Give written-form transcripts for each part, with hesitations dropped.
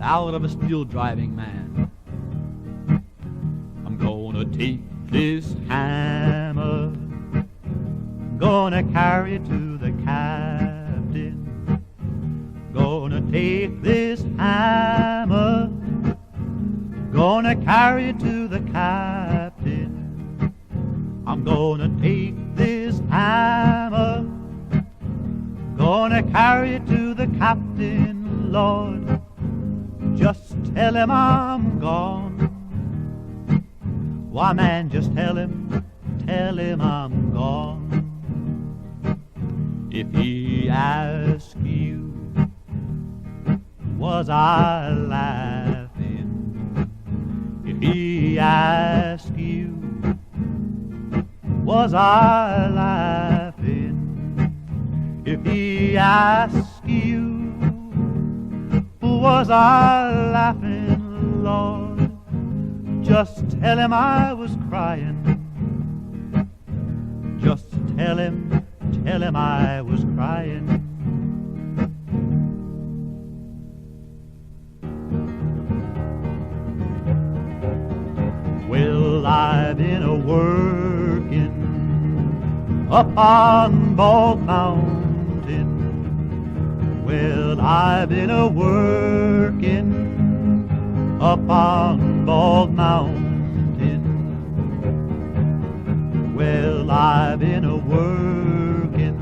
ballad of a steel driving man. I'm gonna take this hammer, gonna carry it to the captain. Gonna take this hammer, gonna carry it to the captain. I'm gonna take this hammer, gonna carry it to the captain, Lord. Just tell him I'm gone. Why, man, just tell him I'm gone. If he asks you, was I laughing? If he asks you, was I laughing? If he asks you, was I laughing, Lord? Just tell him I was crying. Just tell him I was crying. Well, I've been a-working up on Bald Mountain. Well, I've been a-working up on Bald Mountain. Well, I've been a-working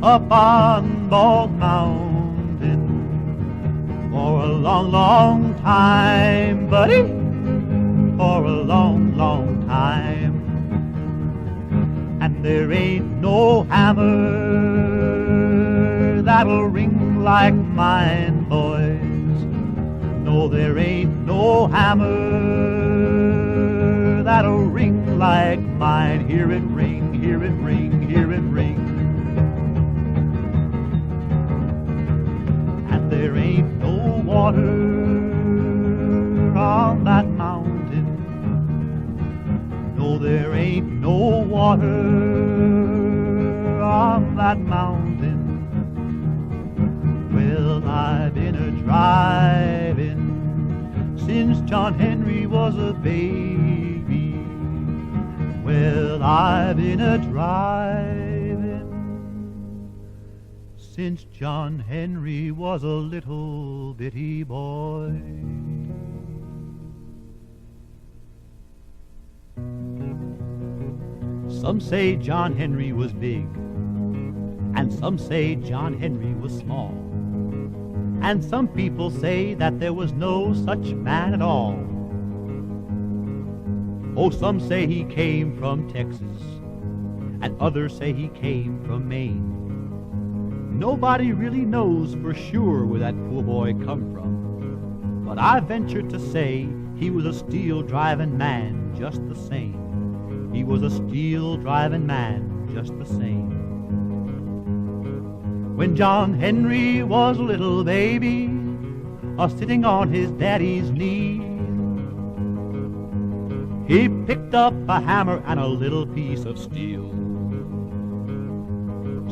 up on Bald Mountain for a long, long time, buddy, for a long, long time. And there ain't no hammer that'll ring like mine, boys. No, there ain't no hammer that'll ring like mine. Hear it ring, hear it ring, hear it ring. And there ain't no water on that mountain. No, there ain't no water on that mountain. Well, I've been a-driving since John Henry was a baby. Well, I've been a-driving since John Henry was a little bitty boy. Some say John Henry was big, and some say John Henry was small, and some people say that there was no such man at all. Oh, some say he came from Texas, and others say he came from Maine. Nobody really knows for sure where that poor boy come from, but I venture to say he was a steel-driving man just the same. He was a steel-driving man just the same. When John Henry was a little baby, sitting on his daddy's knee, he picked up a hammer and a little piece of steel.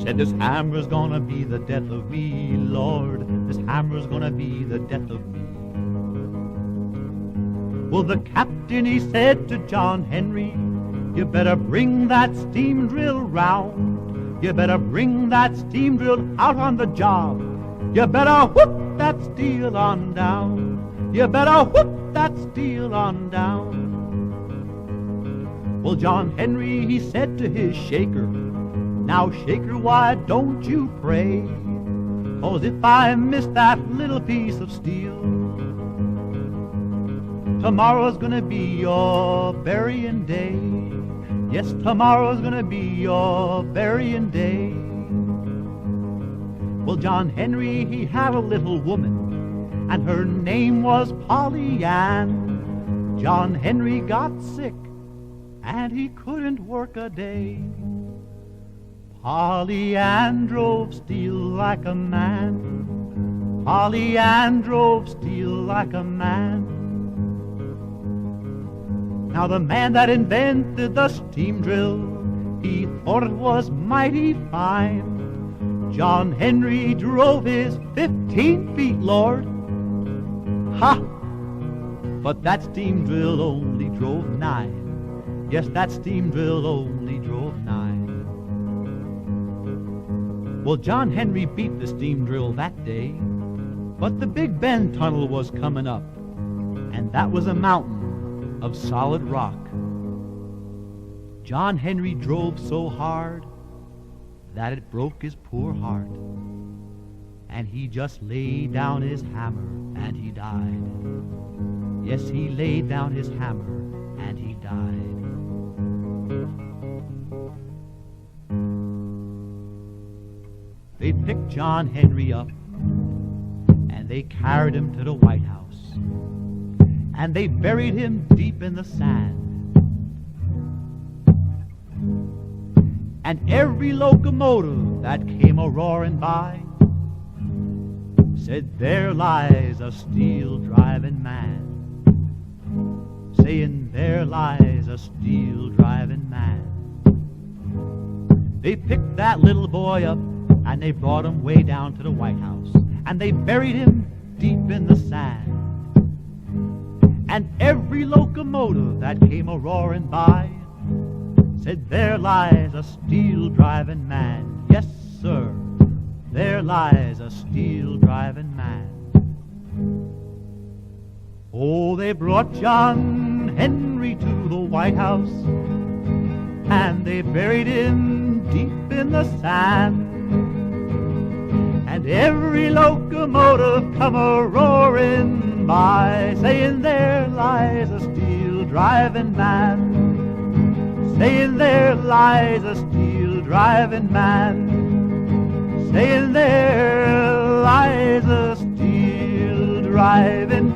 Said, this hammer's gonna be the death of me, Lord. This hammer's gonna be the death of me. Well, the captain, he said to John Henry, you better bring that steam drill round. You better bring that steam drill out on the job. You better whoop that steel on down. You better whoop that steel on down. Well, John Henry, he said to his shaker, now, shaker, why don't you pray? 'Cause if I miss that little piece of steel, tomorrow's gonna be your burying day. Yes, tomorrow's gonna be your burying day. Well, John Henry, he had a little woman, and her name was Polly Ann. John Henry got sick, and he couldn't work a day. Polly Ann drove steel like a man. Polly Ann drove steel like a man. Now the man that invented the steam drill, he thought it was mighty fine. John Henry drove his 15 feet, Lord, Ha! But that steam drill only drove 9. Yes, that steam drill only drove 9. Well, John Henry beat the steam drill that day, but the Big Bend tunnel was coming up, and that was a mountain of solid rock. John Henry drove so hard that it broke his poor heart, and he just laid down his hammer and he died. Yes, he laid down his hammer and he died. They picked John Henry up and they carried him to the White House, and they buried him deep in the sand. And every locomotive that came a-roaring by said, "There lies a steel-driving man," saying, "There lies a steel-driving man." They picked that little boy up and they brought him way down to the White House, and they buried him deep in the sand. And every locomotive that came a-roaring by said, "There lies a steel-driving man." Yes, sir, there lies a steel-driving man. Oh, they brought John Henry to the White House, and they buried him deep in the sand. And every locomotive come a-roaring by, saying, "There lies a steel-driving man," saying, "There lies a steel-driving man," saying, "There lies a steel-driving